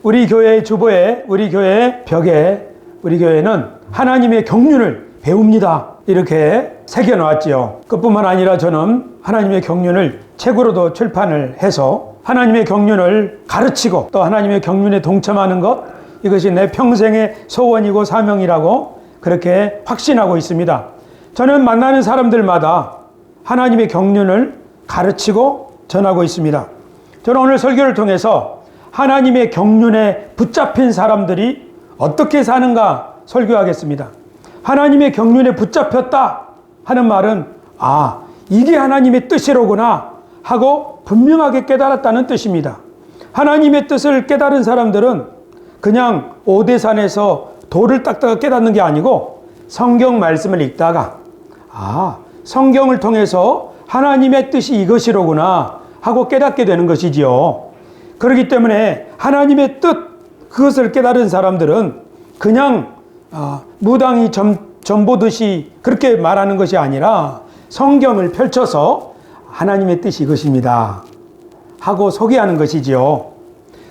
우리 교회 주보에, 우리 교회 벽에, 우리 교회는 하나님의 경륜을 배웁니다. 이렇게 새겨놓았지요. 그뿐만 아니라 저는 하나님의 경륜을 책으로도 출판을 해서 하나님의 경륜을 가르치고 또 하나님의 경륜에 동참하는 것, 이것이 내 평생의 소원이고 사명이라고 그렇게 확신하고 있습니다. 저는 만나는 사람들마다 하나님의 경륜을 가르치고 전하고 있습니다. 저는 오늘 설교를 통해서 하나님의 경륜에 붙잡힌 사람들이 어떻게 사는가 설교하겠습니다. 하나님의 경륜에 붙잡혔다 하는 말은 이게 하나님의 뜻이로구나 하고 분명하게 깨달았다는 뜻입니다. 하나님의 뜻을 깨달은 사람들은 그냥 오대산에서 돌을 닦다가 깨닫는 게 아니고 성경 말씀을 읽다가 성경을 통해서 하나님의 뜻이 이것이로구나 하고 깨닫게 되는 것이지요. 그렇기 때문에 하나님의 뜻, 그것을 깨달은 사람들은 그냥 무당이 점 보듯이 그렇게 말하는 것이 아니라 성경을 펼쳐서 하나님의 뜻이 이것입니다 하고 소개하는 것이지요.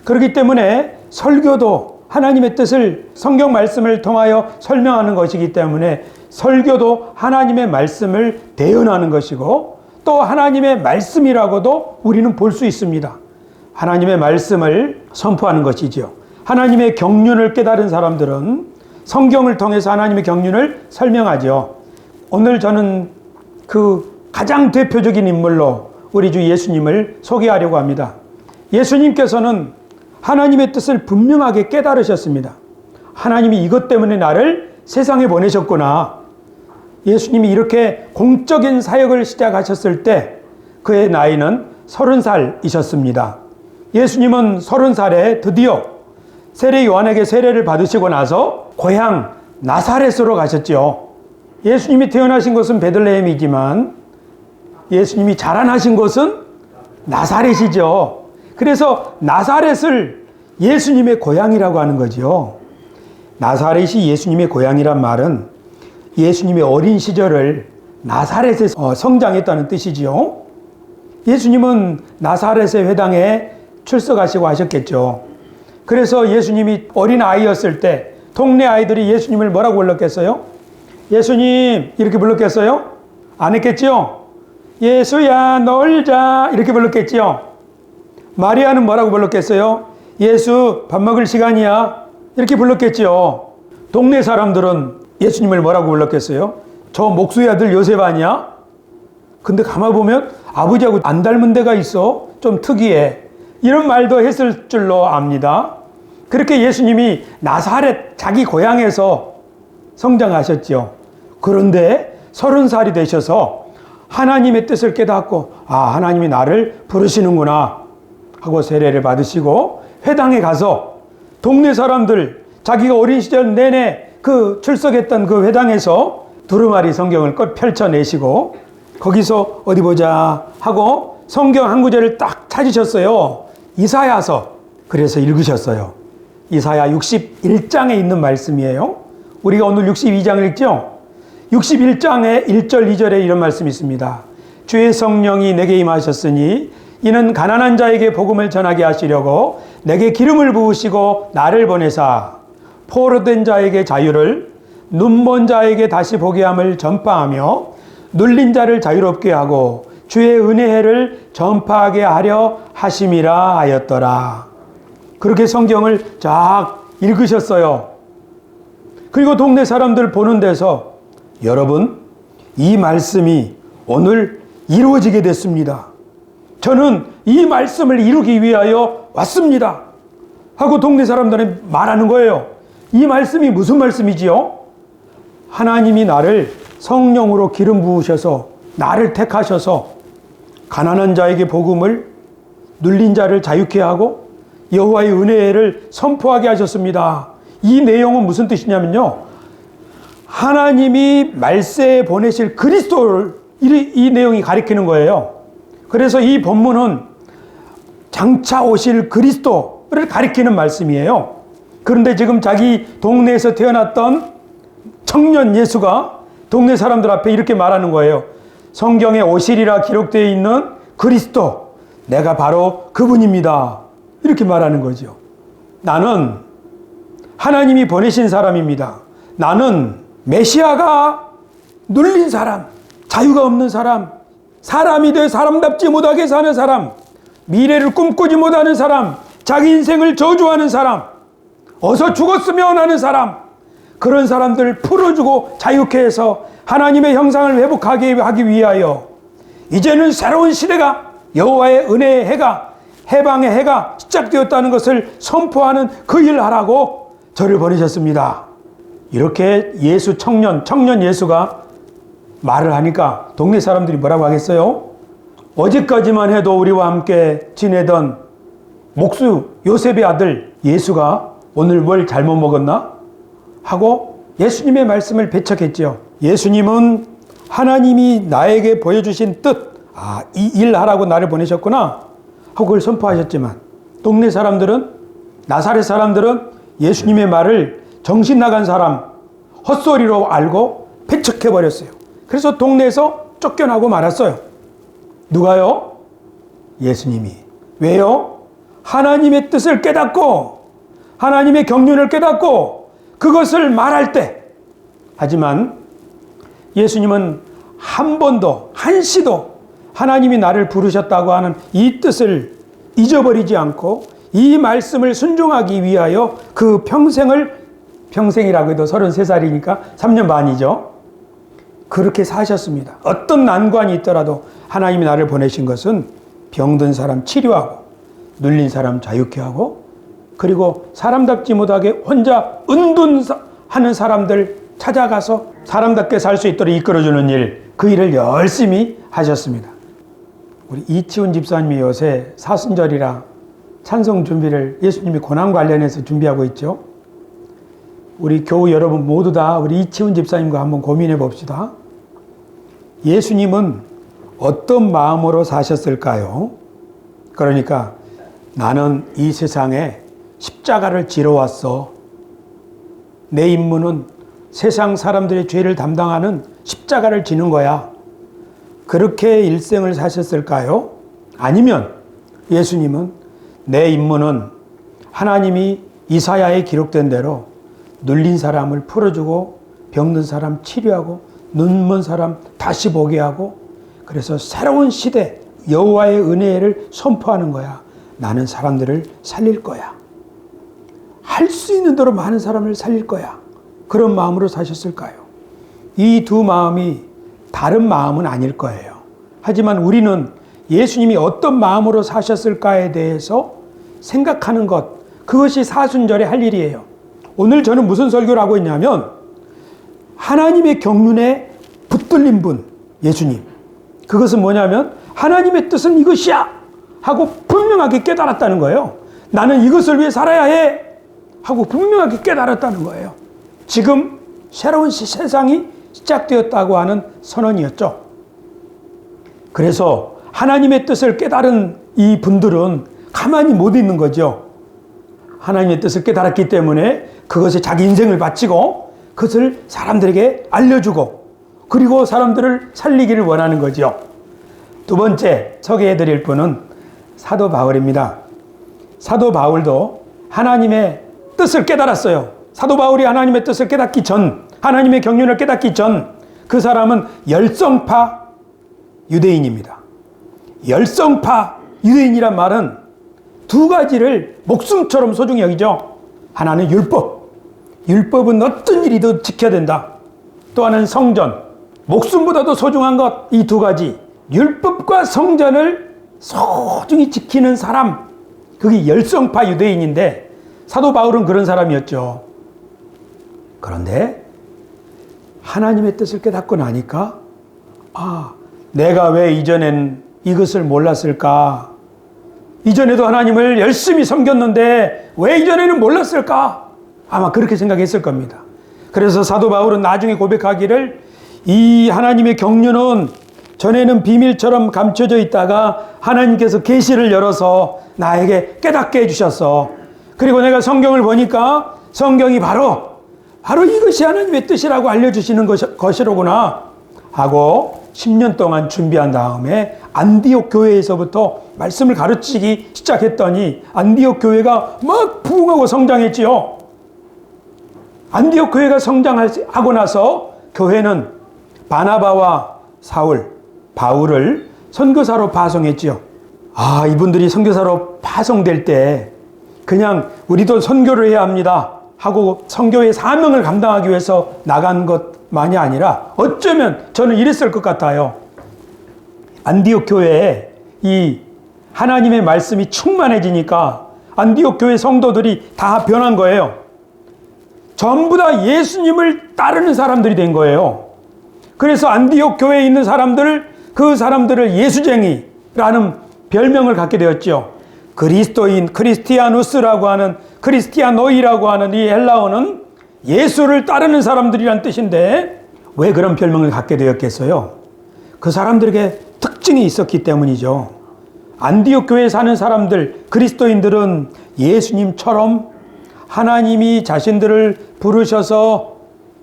그렇기 때문에 설교도 하나님의 뜻을 성경 말씀을 통하여 설명하는 것이기 때문에 설교도 하나님의 말씀을 대언하는 것이고 또 하나님의 말씀이라고도 우리는 볼 수 있습니다. 하나님의 말씀을 선포하는 것이지요. 하나님의 경륜을 깨달은 사람들은 성경을 통해서 하나님의 경륜을 설명하죠. 오늘 저는 그 가장 대표적인 인물로 우리 주 예수님을 소개하려고 합니다. 예수님께서는 하나님의 뜻을 분명하게 깨달으셨습니다. 하나님이 이것 때문에 나를 세상에 보내셨구나. 예수님이 이렇게 공적인 사역을 시작하셨을 때 그의 나이는 30살이셨습니다. 예수님은 30살에 드디어 세례 요한에게 세례를 받으시고 나서 고향 나사렛으로 가셨죠. 예수님이 태어나신 곳은 베들레헴이지만 예수님이 자라나신 곳은 나사렛이죠. 그래서 나사렛을 예수님의 고향이라고 하는 거죠. 나사렛이 예수님의 고향이란 말은 예수님의 어린 시절을 나사렛에서 성장했다는 뜻이지요. 예수님은 나사렛의 회당에 출석하시고 하셨겠죠. 그래서 예수님이 어린 아이였을 때 동네 아이들이 예수님을 뭐라고 불렀겠어요? 예수님 이렇게 불렀겠어요? 안 했겠죠? 예수야 놀자 이렇게 불렀겠죠? 마리아는 뭐라고 불렀겠어요? 예수 밥 먹을 시간이야 이렇게 불렀겠죠. 동네 사람들은 예수님을 뭐라고 불렀겠어요? 저 목수의 아들 요셉 아니야? 근데 가만 보면 아버지하고 안 닮은 데가 있어. 좀 특이해. 이런 말도 했을 줄로 압니다. 그렇게 예수님이 나사렛 자기 고향에서 성장하셨죠. 그런데 30살이 되셔서 하나님의 뜻을 깨닫고 하나님이 나를 부르시는구나 하고 세례를 받으시고 회당에 가서 동네 사람들 자기가 어린 시절 내내 그 출석했던 그 회당에서 두루마리 성경을 펼쳐내시고 거기서 어디 보자 하고 성경 한 구절을 딱 찾으셨어요. 이사야서. 그래서 읽으셨어요. 이사야 61장에 있는 말씀이에요. 우리가 오늘 62장을 읽죠? 61장의 1절 2절에 이런 말씀이 있습니다. 주의 성령이 내게 임하셨으니 이는 가난한 자에게 복음을 전하게 하시려고 내게 기름을 부으시고 나를 보내사 포로된 자에게 자유를 눈먼 자에게 다시 보게 함을 전파하며 눌린 자를 자유롭게 하고 주의 은혜를 전파하게 하려 하심이라 하였더라. 그렇게 성경을 쫙 읽으셨어요. 그리고 동네 사람들 보는 데서 여러분 이 말씀이 오늘 이루어지게 됐습니다. 저는 이 말씀을 이루기 위하여 왔습니다 하고 동네 사람들은 말하는 거예요. 이 말씀이 무슨 말씀이지요? 하나님이 나를 성령으로 기름 부으셔서 나를 택하셔서 가난한 자에게 복음을 눌린 자를 자유케 하고 여호와의 은혜를 선포하게 하셨습니다. 이 내용은 무슨 뜻이냐면요. 하나님이 말세에 보내실 그리스도를 이 내용이 가리키는 거예요. 그래서 이 본문은 장차 오실 그리스도를 가리키는 말씀이에요. 그런데 지금 자기 동네에서 태어났던 청년 예수가 동네 사람들 앞에 이렇게 말하는 거예요. 성경에 오시리라 기록되어 있는 그리스도, 내가 바로 그분입니다. 이렇게 말하는 거죠. 나는 하나님이 보내신 사람입니다. 나는 메시아가 눌린 사람, 자유가 없는 사람, 사람이 돼 사람답지 못하게 사는 사람, 미래를 꿈꾸지 못하는 사람, 자기 인생을 저주하는 사람, 어서 죽었으면 하는 사람, 그런 사람들을 풀어주고 자유케 해서 하나님의 형상을 회복하게 하기 위하여 이제는 새로운 시대가, 여호와의 은혜의 해가, 해방의 해가 시작되었다는 것을 선포하는 그 일을 하라고 저를 보내셨습니다. 이렇게 예수 청년 예수가 말을 하니까 동네 사람들이 뭐라고 하겠어요? 어제까지만 해도 우리와 함께 지내던 목수 요셉의 아들 예수가 오늘 뭘 잘못 먹었나? 하고 예수님의 말씀을 배척했죠. 예수님은 하나님이 나에게 보여주신 뜻, 이 일 하라고 나를 보내셨구나 하고 그걸 선포하셨지만 동네 사람들은, 나사렛 사람들은 예수님의 말을 정신 나간 사람, 헛소리로 알고 배척해버렸어요. 그래서 동네에서 쫓겨나고 말았어요. 누가요? 예수님이. 왜요? 하나님의 뜻을 깨닫고 하나님의 경륜을 깨닫고 그것을 말할 때. 하지만 예수님은 한 번도, 한시도 하나님이 나를 부르셨다고 하는 이 뜻을 잊어버리지 않고 이 말씀을 순종하기 위하여 그 평생이라고 해도 33살이니까 3년 반이죠. 그렇게 사셨습니다. 어떤 난관이 있더라도 하나님이 나를 보내신 것은 병든 사람 치료하고 눌린 사람 자유케 하고 그리고 사람답지 못하게 혼자 은둔하는 사람들 찾아가서 사람답게 살 수 있도록 이끌어주는 일, 그 일을 열심히 하셨습니다. 우리 이치훈 집사님이 요새 사순절이라 찬송 준비를 예수님이 고난 관련해서 준비하고 있죠. 우리 교우 여러분 모두 다 우리 이치훈 집사님과 한번 고민해 봅시다. 예수님은 어떤 마음으로 사셨을까요? 그러니까 나는 이 세상에 십자가를 지러 왔어. 내 임무는 세상 사람들의 죄를 담당하는 십자가를 지는 거야. 그렇게 일생을 사셨을까요? 아니면 예수님은 내 임무는 하나님이 이사야에 기록된 대로 눌린 사람을 풀어주고 병든 사람 치료하고 눈먼 사람 다시 보게 하고 그래서 새로운 시대 여호와의 은혜를 선포하는 거야. 나는 사람들을 살릴 거야. 할 수 있는 대로 많은 사람을 살릴 거야. 그런 마음으로 사셨을까요? 이 두 마음이 다른 마음은 아닐 거예요. 하지만 우리는 예수님이 어떤 마음으로 사셨을까에 대해서 생각하는 것, 그것이 사순절에 할 일이에요. 오늘 저는 무슨 설교를 하고 있냐면 하나님의 경륜에 붙들린 분, 예수님. 그것은 뭐냐면 하나님의 뜻은 이것이야 하고 분명하게 깨달았다는 거예요. 나는 이것을 위해 살아야 해 하고 분명하게 깨달았다는 거예요. 지금 새로운 세상이 시작되었다고 하는 선언이었죠. 그래서 하나님의 뜻을 깨달은 이 분들은 가만히 못 있는 거죠. 하나님의 뜻을 깨달았기 때문에 그것에 자기 인생을 바치고 그것을 사람들에게 알려주고 그리고 사람들을 살리기를 원하는 거죠. 두 번째 소개해드릴 분은 사도 바울입니다. 사도 바울도 하나님의 뜻을 깨달았어요. 사도 바울이 하나님의 뜻을 깨닫기 전, 하나님의 경륜을 깨닫기 전, 그 사람은 열성파 유대인입니다. 열성파 유대인이란 말은 두 가지를 목숨처럼 소중히 여기죠. 하나는 율법. 율법은 어떤 일이든 지켜야 된다. 또 하나는 성전. 목숨보다도 소중한 것, 이 두 가지. 율법과 성전을 소중히 지키는 사람. 그게 열성파 유대인인데 사도 바울은 그런 사람이었죠. 그런데 하나님의 뜻을 깨닫고 나니까 내가 왜 이전엔 이것을 몰랐을까? 이전에도 하나님을 열심히 섬겼는데 왜 이전에는 몰랐을까? 아마 그렇게 생각했을 겁니다. 그래서 사도 바울은 나중에 고백하기를 이 하나님의 경륜은 전에는 비밀처럼 감춰져 있다가 하나님께서 계시를 열어서 나에게 깨닫게 해주셨어. 그리고 내가 성경을 보니까 성경이 바로 이것이 하나님의 뜻이라고 알려주시는 것이로구나 하고 10년 동안 준비한 다음에 안디옥 교회에서부터 말씀을 가르치기 시작했더니 안디옥 교회가 막 부흥하고 성장했지요. 안디옥 교회가 성장하고 나서 교회는 바나바와 사울, 바울을 선교사로 파송했지요. 이분들이 선교사로 파송될 때 그냥 우리도 선교를 해야 합니다 하고 선교의 사명을 감당하기 위해서 나간 것만이 아니라 어쩌면 저는 이랬을 것 같아요. 안디옥 교회에 이 하나님의 말씀이 충만해지니까 안디옥 교회 성도들이 다 변한 거예요. 전부 다 예수님을 따르는 사람들이 된 거예요. 그래서 안디옥 교회에 있는 그 사람들을 예수쟁이라는 별명을 갖게 되었죠. 그리스도인, 크리스티아누스라고 하는, 크리스티아노이라고 하는 이 헬라어는 예수를 따르는 사람들이란 뜻인데 왜 그런 별명을 갖게 되었겠어요? 그 사람들에게 특징이 있었기 때문이죠. 안디옥 교회에 사는 사람들, 그리스도인들은 예수님처럼 하나님이 자신들을 부르셔서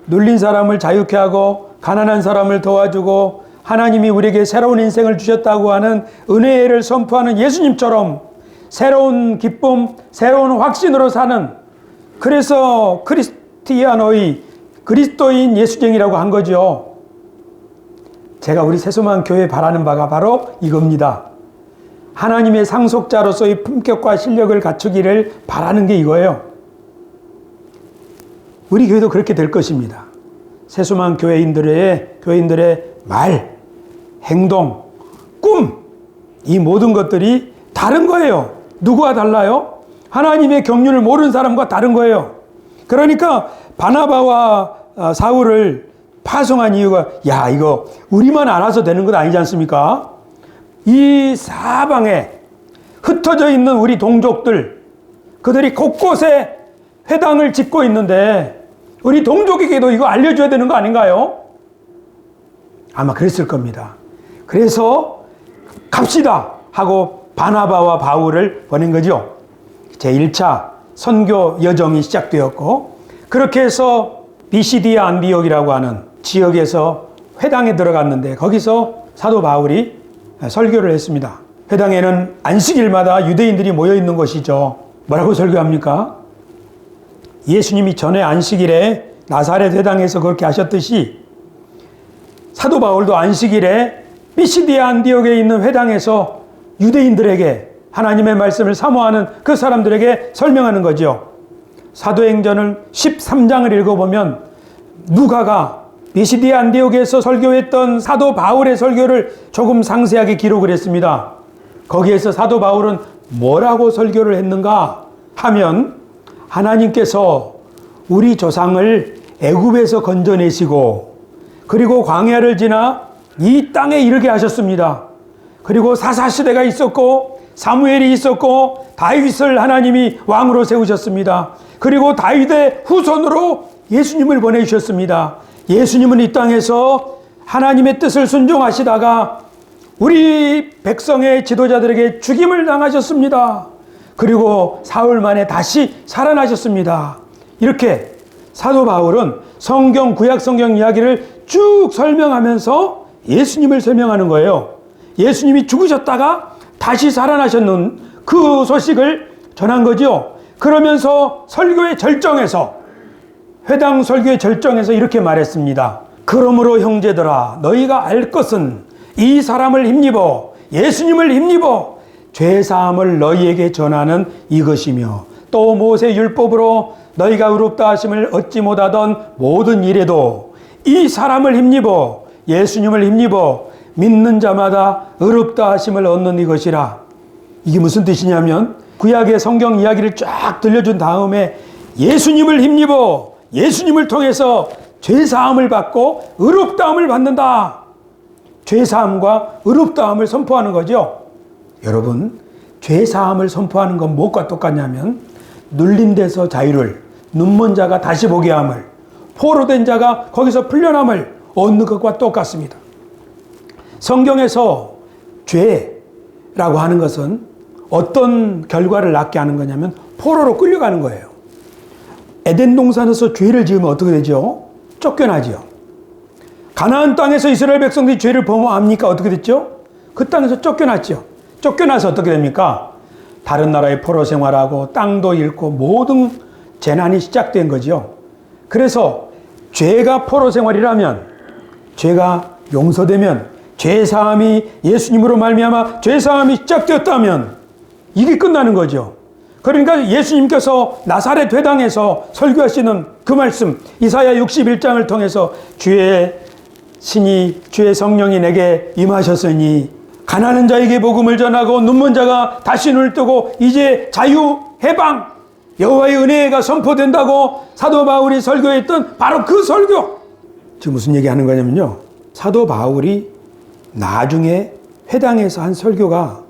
눌린 사람을 자유케 하고 가난한 사람을 도와주고 하나님이 우리에게 새로운 인생을 주셨다고 하는 은혜를 선포하는 예수님처럼 새로운 기쁨, 새로운 확신으로 사는, 그래서 크리스티아노이, 그리스도인 예수쟁이라고 한 거죠. 제가 우리 새소망 교회에 바라는 바가 바로 이겁니다. 하나님의 상속자로서의 품격과 실력을 갖추기를 바라는 게 이거예요. 우리 교회도 그렇게 될 것입니다. 새소망 교회인들의 말, 행동, 꿈, 이 모든 것들이 다른 거예요. 누구와 달라요? 하나님의 경륜을 모르는 사람과 다른 거예요. 그러니까 바나바와 사울을 파송한 이유가 이거 우리만 알아서 되는 것 아니지 않습니까? 이 사방에 흩어져 있는 우리 동족들, 그들이 곳곳에 회당을 짓고 있는데 우리 동족에게도 이거 알려줘야 되는 거 아닌가요? 아마 그랬을 겁니다. 그래서 갑시다 하고 바나바와 바울을 보낸 거죠. 제1차 선교 여정이 시작되었고, 그렇게 해서 비시디아 안디옥이라고 하는 지역에서 회당에 들어갔는데 거기서 사도 바울이 설교를 했습니다. 회당에는 안식일마다 유대인들이 모여 있는 곳이죠. 뭐라고 설교합니까? 예수님이 전에 안식일에 나사렛 회당에서 그렇게 하셨듯이 사도 바울도 안식일에 비시디아 안디옥에 있는 회당에서 유대인들에게 하나님의 말씀을 사모하는 그 사람들에게 설명하는 거죠. 사도행전을 13장을 읽어보면 누가가 비시디아 안디옥에서 설교했던 사도 바울의 설교를 조금 상세하게 기록을 했습니다. 거기에서 사도 바울은 뭐라고 설교를 했는가 하면, 하나님께서 우리 조상을 애굽에서 건져내시고 그리고 광야를 지나 이 땅에 이르게 하셨습니다. 그리고 사사시대가 있었고 사무엘이 있었고 다윗을 하나님이 왕으로 세우셨습니다. 그리고 다윗의 후손으로 예수님을 보내주셨습니다. 예수님은 이 땅에서 하나님의 뜻을 순종하시다가 우리 백성의 지도자들에게 죽임을 당하셨습니다. 그리고 사흘 만에 다시 살아나셨습니다. 이렇게 사도 바울은 성경, 구약 성경 이야기를 쭉 설명하면서 예수님을 설명하는 거예요. 예수님이 죽으셨다가 다시 살아나셨는 그 소식을 전한 거죠. 그러면서 설교의 절정에서, 회당 설교의 절정에서 이렇게 말했습니다. 그러므로 형제들아, 너희가 알 것은 이 사람을 힘입어, 예수님을 힘입어 죄사함을 너희에게 전하는 이것이며, 또 모세 율법으로 너희가 의롭다 하심을 얻지 못하던 모든 일에도 이 사람을 힘입어, 예수님을 힘입어 믿는 자마다 의롭다 하심을 얻는 이것이라. 이게 무슨 뜻이냐면, 구약의 성경 이야기를 쫙 들려준 다음에 예수님을 힘입어 예수님을 통해서 죄사함을 받고 의롭다함을 받는다. 죄사함과 의롭다함을 선포하는 거죠. 여러분, 죄사함을 선포하는 건 무엇과 똑같냐면, 눌린 데서 자유를, 눈먼 자가 다시 보게 함을, 포로된 자가 거기서 풀려남을 얻는 것과 똑같습니다. 성경에서 죄라고 하는 것은 어떤 결과를 낳게 하는 거냐면 포로로 끌려가는 거예요. 에덴 동산에서 죄를 지으면 어떻게 되죠? 쫓겨나죠. 가나안 땅에서 이스라엘 백성들이 죄를 범합니까? 어떻게 됐죠? 그 땅에서 쫓겨났죠. 쫓겨나서 어떻게 됩니까? 다른 나라에 포로 생활하고 땅도 잃고 모든 재난이 시작된 거죠. 그래서 죄가 포로 생활이라면, 죄가 용서되면, 죄사함이 예수님으로 말미암아 죄사함이 시작되었다면 이게 끝나는 거죠. 그러니까 예수님께서 나사렛 회당에서 설교하시는 그 말씀, 이사야 61장을 통해서 주의 신이, 주의 성령이 내게 임하셨으니 가난한 자에게 복음을 전하고 눈먼 자가 다시 눈을 뜨고 이제 자유, 해방, 여호와의 은혜가 선포된다고 사도 바울이 설교했던 바로 그 설교. 지금 무슨 얘기하는 거냐면요, 사도 바울이 나중에 회당에서 한 설교가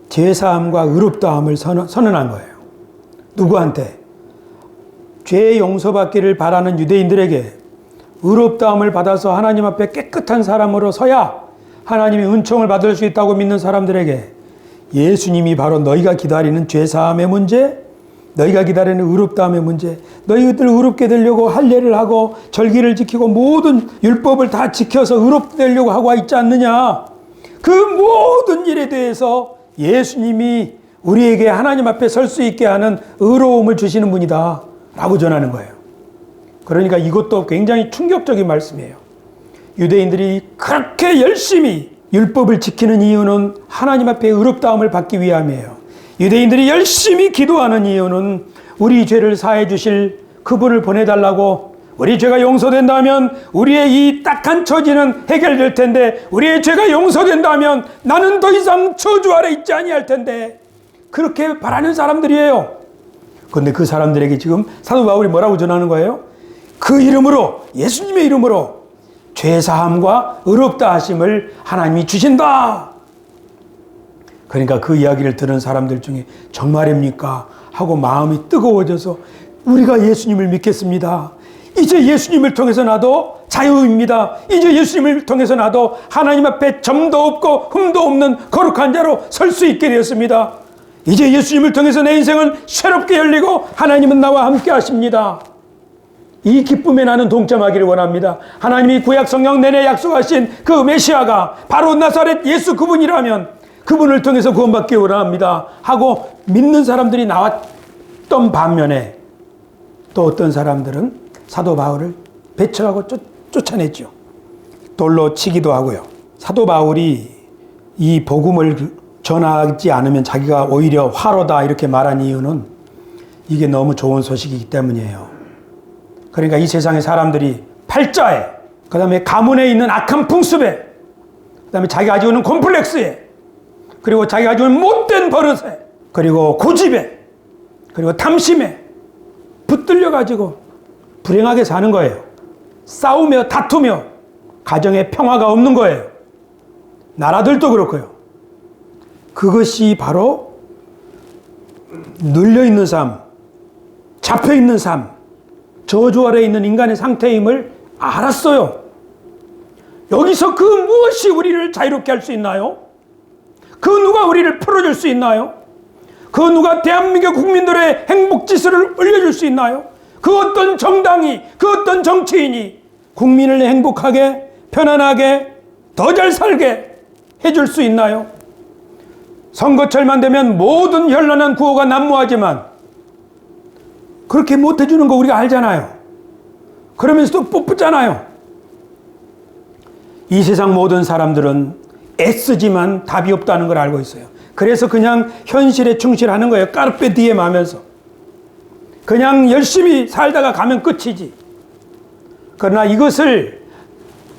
죄사함과 의롭다함을 선언한 거예요. 누구한테? 죄 용서받기를 바라는 유대인들에게 의롭다함을 받아서 하나님 앞에 깨끗한 사람으로 서야 하나님의 은총을 받을 수 있다고 믿는 사람들에게 예수님이 바로 너희가 기다리는 죄사함의 문제, 너희가 기다리는 의롭다함의 문제, 너희들 의롭게 되려고 할례를 하고 절기를 지키고 모든 율법을 다 지켜서 의롭게 되려고 하고 있지 않느냐. 그 모든 일에 대해서 예수님이 우리에게 하나님 앞에 설 수 있게 하는 의로움을 주시는 분이다 라고 전하는 거예요. 그러니까 이것도 굉장히 충격적인 말씀이에요. 유대인들이 그렇게 열심히 율법을 지키는 이유는 하나님 앞에 의롭다함을 받기 위함이에요. 유대인들이 열심히 기도하는 이유는 우리 죄를 사해 주실 그분을 보내달라고, 우리 죄가 용서된다면 우리의 이 딱한 처지는 해결될 텐데, 우리의 죄가 용서된다면 나는 더 이상 저주 아래 있지 아니할 텐데, 그렇게 바라는 사람들이에요. 그런데 그 사람들에게 지금 사도 바울이 뭐라고 전하는 거예요? 그 이름으로, 예수님의 이름으로 죄사함과 의롭다 하심을 하나님이 주신다. 그러니까 그 이야기를 들은 사람들 중에 정말입니까? 하고 마음이 뜨거워져서 우리가 예수님을 믿겠습니다. 이제 예수님을 통해서 나도 자유입니다. 이제 예수님을 통해서 나도 하나님 앞에 점도 없고 흠도 없는 거룩한 자로 설 수 있게 되었습니다. 이제 예수님을 통해서 내 인생은 새롭게 열리고 하나님은 나와 함께 하십니다. 이 기쁨에 나는 동참하기를 원합니다. 하나님이 구약 성경 내내 약속하신 그 메시아가 바로 나사렛 예수 그분이라면 그분을 통해서 구원받기 원합니다 하고 믿는 사람들이 나왔던 반면에 또 어떤 사람들은 사도 바울을 배척하고 쫓아냈죠. 돌로 치기도 하고요. 사도 바울이 이 복음을 전하지 않으면 자기가 오히려 화로다 이렇게 말한 이유는 이게 너무 좋은 소식이기 때문이에요. 그러니까 이 세상의 사람들이 팔자에, 그 다음에 가문에 있는 악한 풍습에, 그 다음에 자기가 가지고 있는 콤플렉스에, 그리고 자기가 가지고 있는 못된 버릇에, 그리고 고집에, 그리고 탐심에 붙들려가지고 불행하게 사는 거예요. 싸우며 다투며 가정에 평화가 없는 거예요. 나라들도 그렇고요. 그것이 바로 눌려있는 삶, 잡혀있는 삶, 저주 아래 있는 인간의 상태임을 알았어요. 여기서 그 무엇이 우리를 자유롭게 할 수 있나요? 그 누가 우리를 풀어줄 수 있나요? 그 누가 대한민국 국민들의 행복 지수를 올려줄 수 있나요? 그 어떤 정당이, 그 어떤 정치인이 국민을 행복하게, 편안하게, 더 잘 살게 해줄 수 있나요? 선거철만 되면 모든 현란한 구호가 난무하지만 그렇게 못 해주는 거 우리가 알잖아요. 그러면서도 풋풋잖아요. 이 세상 모든 사람들은 애쓰지만 답이 없다는 걸 알고 있어요. 그래서 그냥 현실에 충실하는 거예요. 까르페 디엠 하면서. 그냥 열심히 살다가 가면 끝이지. 그러나 이것을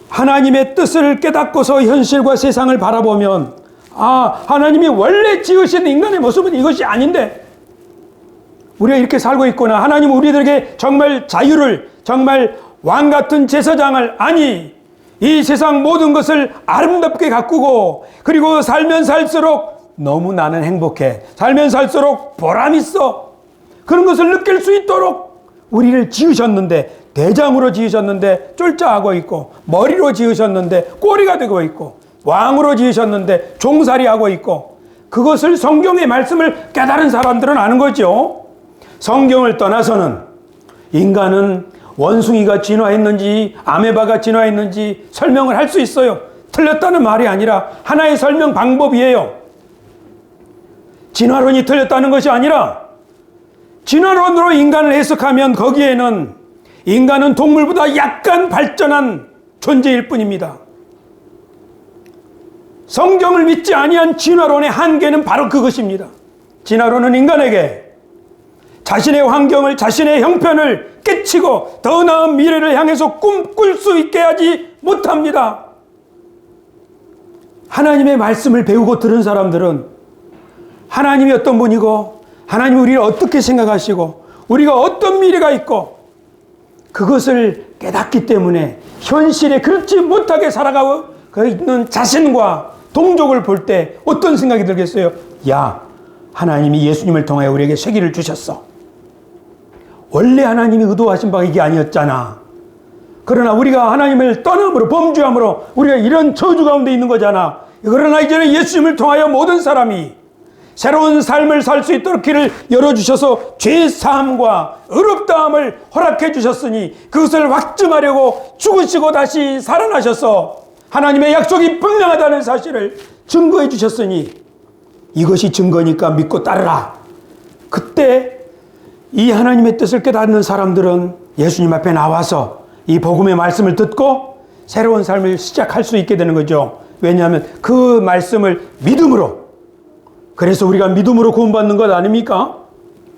하나님의 뜻을 깨닫고서 현실과 세상을 바라보면, 아, 하나님이 원래 지으신 인간의 모습은 이것이 아닌데 우리가 이렇게 살고 있구나. 하나님은 우리들에게 정말 자유를, 정말 왕 같은 제사장을, 아니 이 세상 모든 것을 아름답게 가꾸고, 그리고 살면 살수록 너무 나는 행복해, 살면 살수록 보람 있어, 그런 것을 느낄 수 있도록 우리를 지으셨는데, 대장으로 지으셨는데 쫄자하고 있고, 머리로 지으셨는데 꼬리가 되고 있고, 왕으로 지으셨는데 종살이하고 있고, 그것을 성경의 말씀을 깨달은 사람들은 아는 거죠. 성경을 떠나서는 인간은 원숭이가 진화했는지 아메바가 진화했는지 설명을 할 수 있어요. 틀렸다는 말이 아니라 하나의 설명 방법이에요. 진화론이 틀렸다는 것이 아니라 진화론으로 인간을 해석하면 거기에는 인간은 동물보다 약간 발전한 존재일 뿐입니다. 성경을 믿지 아니한 진화론의 한계는 바로 그것입니다. 진화론은 인간에게 자신의 환경을, 자신의 형편을 깨치고 더 나은 미래를 향해서 꿈꿀 수 있게 하지 못합니다. 하나님의 말씀을 배우고 들은 사람들은 하나님이 어떤 분이고 하나님이 우리를 어떻게 생각하시고 우리가 어떤 미래가 있고 그것을 깨닫기 때문에 현실에 그렇지 못하게 살아가고 있는 자신과 동족을 볼 때 어떤 생각이 들겠어요? 야, 하나님이 예수님을 통하여 우리에게 쇠기를 주셨어. 원래 하나님이 의도하신 바가 이게 아니었잖아. 그러나 우리가 하나님을 떠남으로, 범죄함으로 우리가 이런 저주 가운데 있는 거잖아. 그러나 이제는 예수님을 통하여 모든 사람이 새로운 삶을 살 수 있도록 길을 열어주셔서 죄사함과 의롭다함을 허락해 주셨으니 그것을 확증하려고 죽으시고 다시 살아나셔서 하나님의 약속이 분명하다는 사실을 증거해 주셨으니 이것이 증거니까 믿고 따르라. 그때 이 하나님의 뜻을 깨닫는 사람들은 예수님 앞에 나와서 이 복음의 말씀을 듣고 새로운 삶을 시작할 수 있게 되는 거죠. 왜냐하면 그 말씀을 믿음으로, 그래서 우리가 믿음으로 구원받는 것 아닙니까?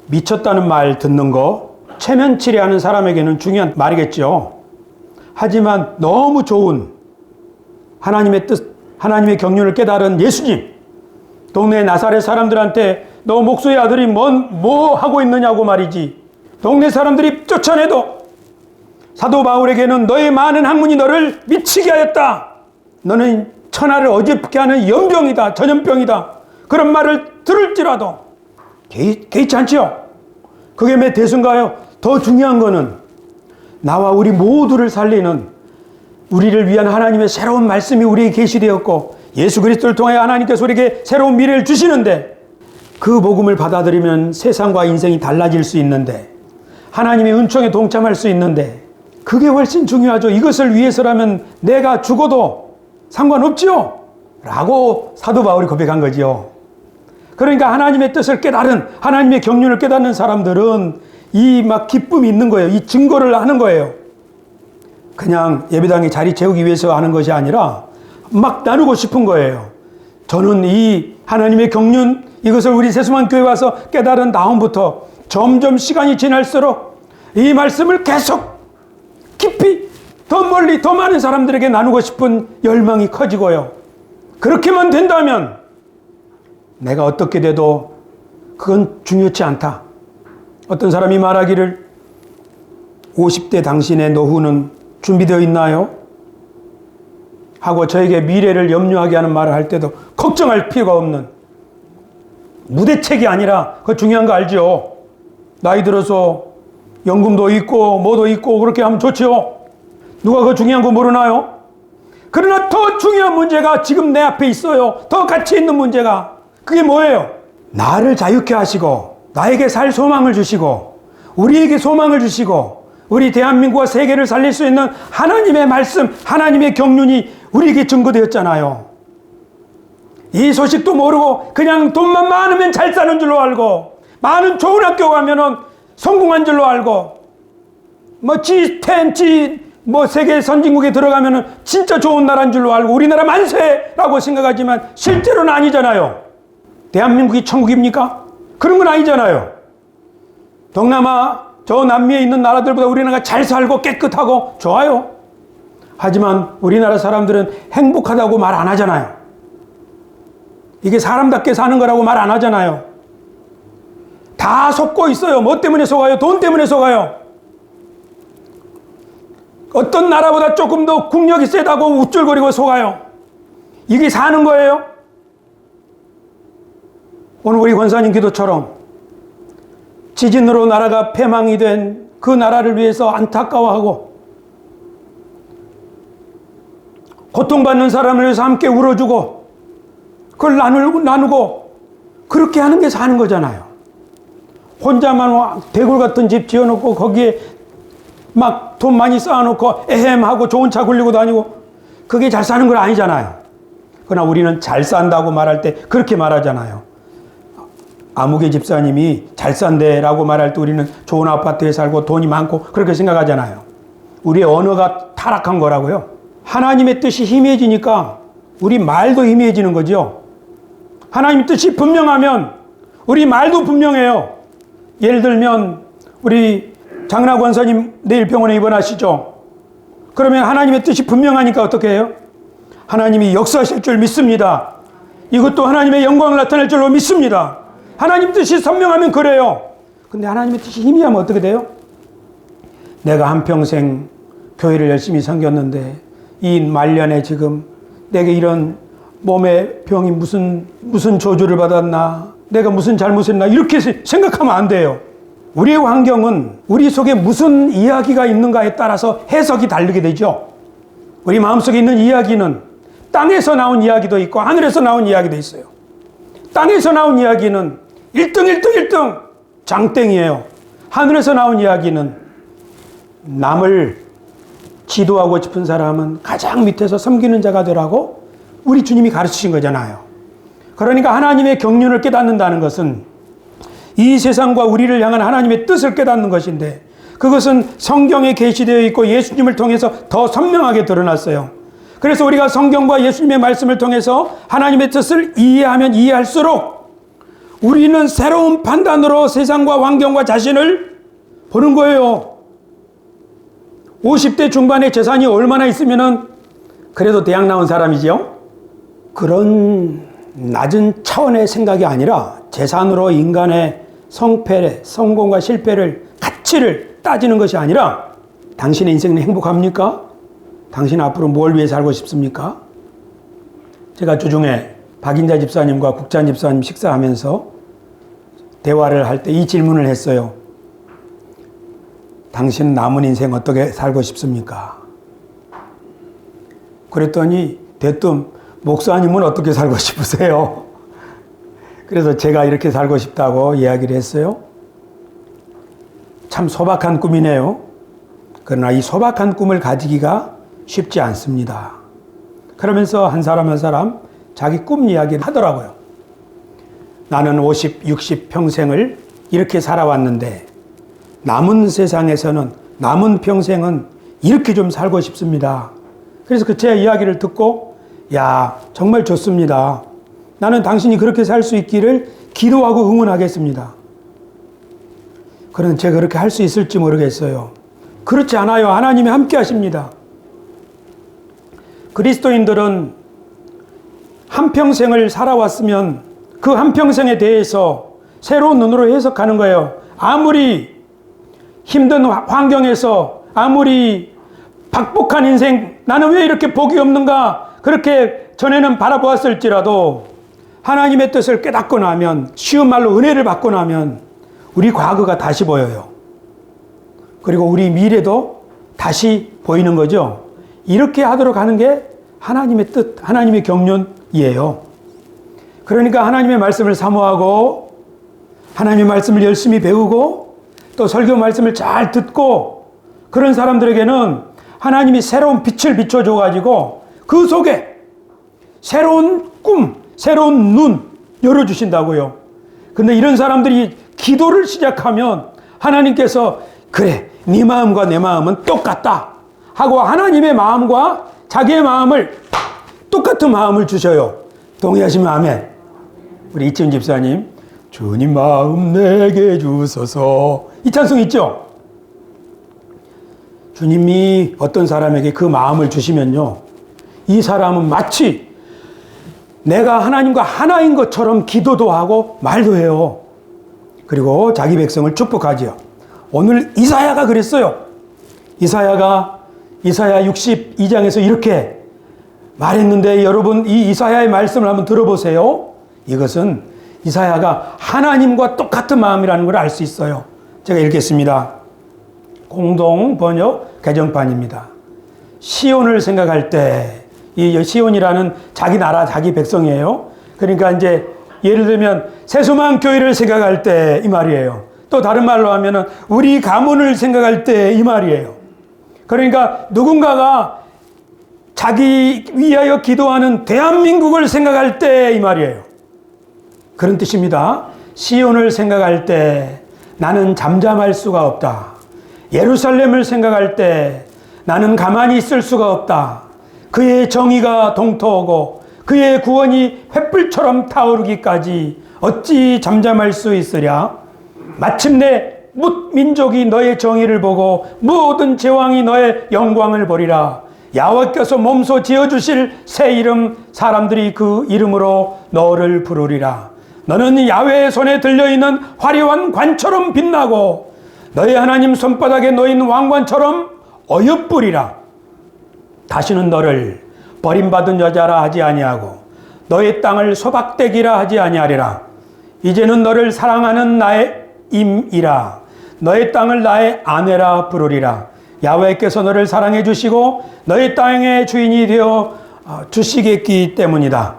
미쳤다는 말 듣는 거 체면치레하는 사람에게는 중요한 말이겠죠. 하지만 너무 좋은 하나님의 뜻, 하나님의 경륜을 깨달은 예수님, 동네 나사렛 사람들한테 너 목수의 아들이 뭐 하고 있느냐고 말이지. 동네 사람들이 쫓아내도 사도 바울에게는 너의 많은 학문이 너를 미치게 하였다. 너는 천하를 어지럽게 하는 연병이다, 전염병이다. 그런 말을 들을지라도 개의치 않지요. 그게 몇 대수인가요? 더 중요한 거는 나와 우리 모두를 살리는 우리를 위한 하나님의 새로운 말씀이 우리에게 계시되었고 예수 그리스도를 통하여 하나님께서 우리에게 새로운 미래를 주시는데 그 복음을 받아들이면 세상과 인생이 달라질 수 있는데 하나님의 은총에 동참할 수 있는데 그게 훨씬 중요하죠. 이것을 위해서라면 내가 죽어도 상관없지요 라고 사도 바울이 고백한 거지요. 그러니까 하나님의 뜻을 깨달은, 하나님의 경륜을 깨닫는 사람들은 이 막 기쁨이 있는 거예요. 이 증거를 하는 거예요. 그냥 예배당에 자리 채우기 위해서 하는 것이 아니라 막 나누고 싶은 거예요. 저는 이 하나님의 경륜, 이것을 우리 세수만교회 와서 깨달은 다음부터 점점 시간이 지날수록 이 말씀을 계속 깊이 더 멀리 더 많은 사람들에게 나누고 싶은 열망이 커지고요. 그렇게만 된다면 내가 어떻게 돼도 그건 중요치 않다. 어떤 사람이 말하기를 50대 당신의 노후는 준비되어 있나요? 하고 저에게 미래를 염려하게 하는 말을 할 때도 걱정할 필요가 없는 무대책이 아니라 그거 중요한 거 알죠? 나이 들어서 연금도 있고 뭐도 있고 그렇게 하면 좋죠. 누가 그 중요한 거 모르나요? 그러나 더 중요한 문제가 지금 내 앞에 있어요. 더 가치 있는 문제가. 그게 뭐예요? 나를 자유케 하시고 나에게 살 소망을 주시고 우리에게 소망을 주시고 우리 대한민국과 세계를 살릴 수 있는 하나님의 말씀, 하나님의 경륜이 우리에게 증거되었잖아요. 이 소식도 모르고 그냥 돈만 많으면 잘 사는 줄로 알고 많은 좋은 학교 가면은 성공한 줄로 알고 뭐 G10, 뭐 세계 선진국에 들어가면은 진짜 좋은 나라인 줄로 알고 우리나라 만세라고 생각하지만 실제로는 아니잖아요. 대한민국이 천국입니까? 그런 건 아니잖아요. 동남아 저 남미에 있는 나라들보다 우리나라가 잘 살고 깨끗하고 좋아요. 하지만 우리나라 사람들은 행복하다고 말 안 하잖아요. 이게 사람답게 사는 거라고 말 안 하잖아요. 다 속고 있어요. 뭐 때문에 속아요? 돈 때문에 속아요. 어떤 나라보다 조금 더 국력이 세다고 우쭐거리고 속아요. 이게 사는 거예요? 오늘 우리 권사님 기도처럼 지진으로 나라가 패망이 된 그 나라를 위해서 안타까워하고 고통받는 사람을 위해서 함께 울어주고 그걸 나누고 그렇게 하는 게 사는 거잖아요. 혼자만 대굴 같은 집 지어놓고 거기에 막 돈 많이 쌓아놓고 에헴하고 좋은 차 굴리고 다니고 그게 잘 사는 건 아니잖아요. 그러나 우리는 잘 산다고 말할 때 그렇게 말하잖아요. 아무개 집사님이 잘 산대라고 말할 때 우리는 좋은 아파트에 살고 돈이 많고 그렇게 생각하잖아요. 우리의 언어가 타락한 거라고요. 하나님의 뜻이 희미해지니까 우리 말도 희미해지는 거죠. 하나님의 뜻이 분명하면 우리 말도 분명해요. 예를 들면 우리 장은하 권사님 내일 병원에 입원하시죠. 그러면 하나님의 뜻이 분명하니까 어떻게 해요? 하나님이 역사하실 줄 믿습니다. 이것도 하나님의 영광을 나타낼 줄로 믿습니다. 하나님 뜻이 선명하면 그래요. 근데 하나님의 뜻이 희미하면 어떻게 돼요? 내가 한평생 교회를 열심히 섬겼는데 이 말년에 지금 내게 이런 몸의 병이 무슨 저주를 받았나, 내가 무슨 잘못했나 이렇게 생각하면 안 돼요. 우리의 환경은 우리 속에 무슨 이야기가 있는가에 따라서 해석이 다르게 되죠. 우리 마음속에 있는 이야기는 땅에서 나온 이야기도 있고 하늘에서 나온 이야기도 있어요. 땅에서 나온 이야기는 1등 장땡이에요. 하늘에서 나온 이야기는 남을 지도하고 싶은 사람은 가장 밑에서 섬기는 자가 되라고 우리 주님이 가르치신 거잖아요. 그러니까 하나님의 경륜을 깨닫는다는 것은 이 세상과 우리를 향한 하나님의 뜻을 깨닫는 것인데, 그것은 성경에 게시되어 있고 예수님을 통해서 더 선명하게 드러났어요. 그래서 우리가 성경과 예수님의 말씀을 통해서 하나님의 뜻을 이해하면 이해할수록 우리는 새로운 판단으로 세상과 환경과 자신을 보는 거예요. 50대 중반에 재산이 얼마나 있으면은 그래도 대학 나온 사람이죠. 그런 낮은 차원의 생각이 아니라 재산으로 인간의 성패, 성공과 실패를, 가치를 따지는 것이 아니라 당신의 인생은 행복합니까? 당신 앞으로 뭘 위해 살고 싶습니까? 제가 주중에 박인자 집사님과 국찬 집사님 식사하면서 대화를 할 때 이 질문을 했어요. 당신 남은 인생 어떻게 살고 싶습니까? 그랬더니 대뜸 목사님은 어떻게 살고 싶으세요? 그래서 제가 이렇게 살고 싶다고 이야기를 했어요. 참 소박한 꿈이네요. 그러나 이 소박한 꿈을 가지기가 쉽지 않습니다. 그러면서 한 사람 한 사람 자기 꿈 이야기를 하더라고요. 나는 50, 60 평생을 이렇게 살아왔는데 남은 세상에서는, 남은 평생은 이렇게 좀 살고 싶습니다. 그래서 그 제 이야기를 듣고, 야, 정말 좋습니다. 나는 당신이 그렇게 살 수 있기를 기도하고 응원하겠습니다. 그런데 제가 그렇게 할 수 있을지 모르겠어요. 그렇지 않아요. 하나님이 함께 하십니다. 그리스도인들은 한평생을 살아왔으면 그 한평생에 대해서 새로운 눈으로 해석하는 거예요. 아무리 힘든 환경에서, 아무리 박복한 인생, 나는 왜 이렇게 복이 없는가, 그렇게 전에는 바라보았을지라도 하나님의 뜻을 깨닫고 나면, 쉬운 말로 은혜를 받고 나면 우리 과거가 다시 보여요. 그리고 우리 미래도 다시 보이는 거죠. 이렇게 하도록 하는 게 하나님의 뜻, 하나님의 경륜이에요. 그러니까 하나님의 말씀을 사모하고 하나님의 말씀을 열심히 배우고 또 설교 말씀을 잘 듣고, 그런 사람들에게는 하나님이 새로운 빛을 비춰줘가지고 그 속에 새로운 꿈, 새로운 눈 열어주신다고요. 근데 이런 사람들이 기도를 시작하면 하나님께서 그래, 네 마음과 내 마음은 똑같다 하고 하나님의 마음과 자기의 마음을, 똑같은 마음을 주셔요. 동의하시면 아멘. 우리 이채훈 집사님, 주님 마음 내게 주소서, 이 찬송 있죠? 주님이 어떤 사람에게 그 마음을 주시면요, 이 사람은 마치 내가 하나님과 하나인 것처럼 기도도 하고 말도 해요. 그리고 자기 백성을 축복하지요. 오늘 이사야가 그랬어요. 이사야 62장에서 이렇게 말했는데, 여러분 이 이사야의 말씀을 한번 들어보세요. 이것은 이사야가 하나님과 똑같은 마음이라는 걸 알 수 있어요. 제가 읽겠습니다. 공동 번역 개정판입니다. 시온을 생각할 때, 이 시온이라는 자기 나라, 자기 백성이에요. 그러니까 이제 예를 들면 세수만 교회를 생각할 때 이 말이에요. 또 다른 말로 하면은 우리 가문을 생각할 때 이 말이에요. 그러니까 누군가가 자기 위하여 기도하는 대한민국을 생각할 때 이 말이에요. 그런 뜻입니다. 시온을 생각할 때 나는 잠잠할 수가 없다. 예루살렘을 생각할 때 나는 가만히 있을 수가 없다. 그의 정의가 동토하고 그의 구원이 횃불처럼 타오르기까지 어찌 잠잠할 수 있으랴? 마침내 뭇 민족이 너의 정의를 보고 모든 제왕이 너의 영광을 보리라. 야훼께서 몸소 지어주실 새 이름, 사람들이 그 이름으로 너를 부르리라. 너는 야훼의 손에 들려있는 화려한 관처럼 빛나고 너의 하나님 손바닥에 놓인 왕관처럼 어여쁘리라. 다시는 너를 버림받은 여자라 하지 아니하고 너의 땅을 소박대기라 하지 아니하리라. 이제는 너를 사랑하는 나의 임이라. 너의 땅을 나의 아내라 부르리라. 야훼께서 너를 사랑해 주시고 너의 땅의 주인이 되어 주시겠기 때문이다.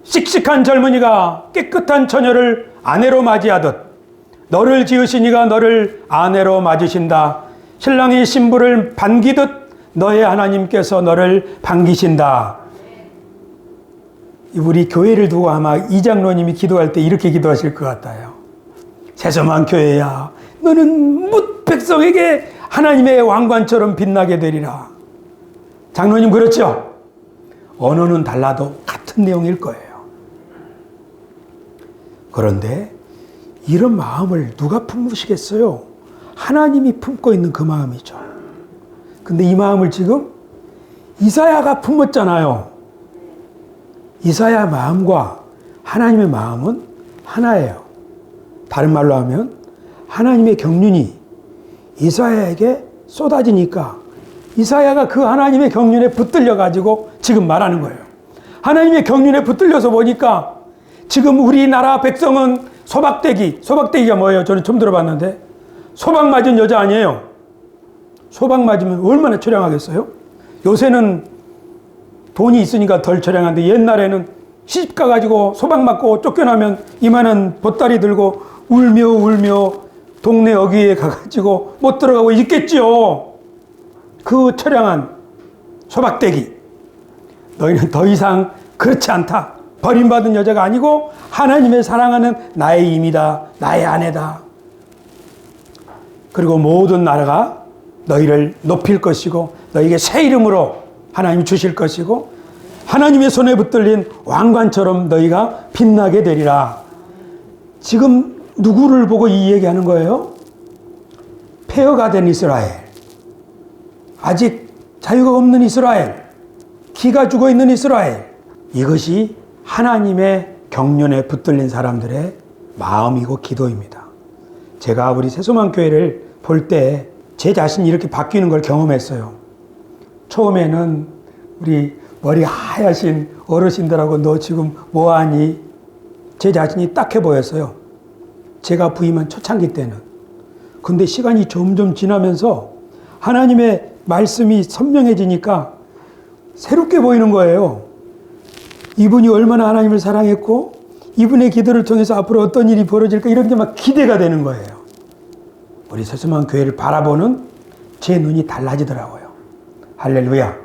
씩씩한 젊은이가 깨끗한 처녀를 아내로 맞이하듯 너를 지으신 이가 너를 아내로 맞으신다. 신랑이 신부를 반기듯 너의 하나님께서 너를 반기신다. 우리 교회를 두고 아마 이 장로님이 기도할 때 이렇게 기도하실 것 같아요. 세소만 교회야, 너는 뭇 백성에게 하나님의 왕관처럼 빛나게 되리라. 장로님 그렇죠? 언어는 달라도 같은 내용일 거예요. 그런데 이런 마음을 누가 품으시겠어요? 하나님이 품고 있는 그 마음이죠. 근데 이 마음을 지금 이사야가 품었잖아요. 이사야 마음과 하나님의 마음은 하나예요. 다른 말로 하면 하나님의 경륜이 이사야에게 쏟아지니까 이사야가 그 하나님의 경륜에 붙들려 가지고 지금 말하는 거예요. 하나님의 경륜에 붙들려서 보니까 지금 우리나라 백성은 소박대기가 뭐예요? 저는 처음 들어봤는데 소박 맞은 여자 아니에요. 소박 맞으면 얼마나 처량하겠어요? 요새는 돈이 있으니까 덜 처량한데 옛날에는 시집 가가지고 소박 맞고 쫓겨나면 이만한 보따리 들고 울며 동네 어귀에 가가지고 못 들어가고 있겠지요. 그 처량한 소박대기. 너희는 더 이상 그렇지 않다. 버림받은 여자가 아니고 하나님의 사랑하는 나의 임이다. 나의 아내다. 그리고 모든 나라가 너희를 높일 것이고 너희에게 새 이름으로 하나님이 주실 것이고 하나님의 손에 붙들린 왕관처럼 너희가 빛나게 되리라. 지금 누구를 보고 이 얘기하는 거예요? 폐허가 된 이스라엘, 아직 자유가 없는 이스라엘, 기가 죽어 있는 이스라엘. 이것이 하나님의 경륜에 붙들린 사람들의 마음이고 기도입니다. 제가 우리 새소만 교회를 볼 때 제 자신이 이렇게 바뀌는 걸 경험했어요. 처음에는 우리 머리 하얗신 어르신들하고 너 지금 뭐하니? 제 자신이 딱해 보였어요. 제가 부임한 초창기 때는. 근데 시간이 점점 지나면서 하나님의 말씀이 선명해지니까 새롭게 보이는 거예요. 이분이 얼마나 하나님을 사랑했고 이분의 기도를 통해서 앞으로 어떤 일이 벌어질까 이런 게 막 기대가 되는 거예요. 우리 새소만 교회를 바라보는 제 눈이 달라지더라고요. 할렐루야.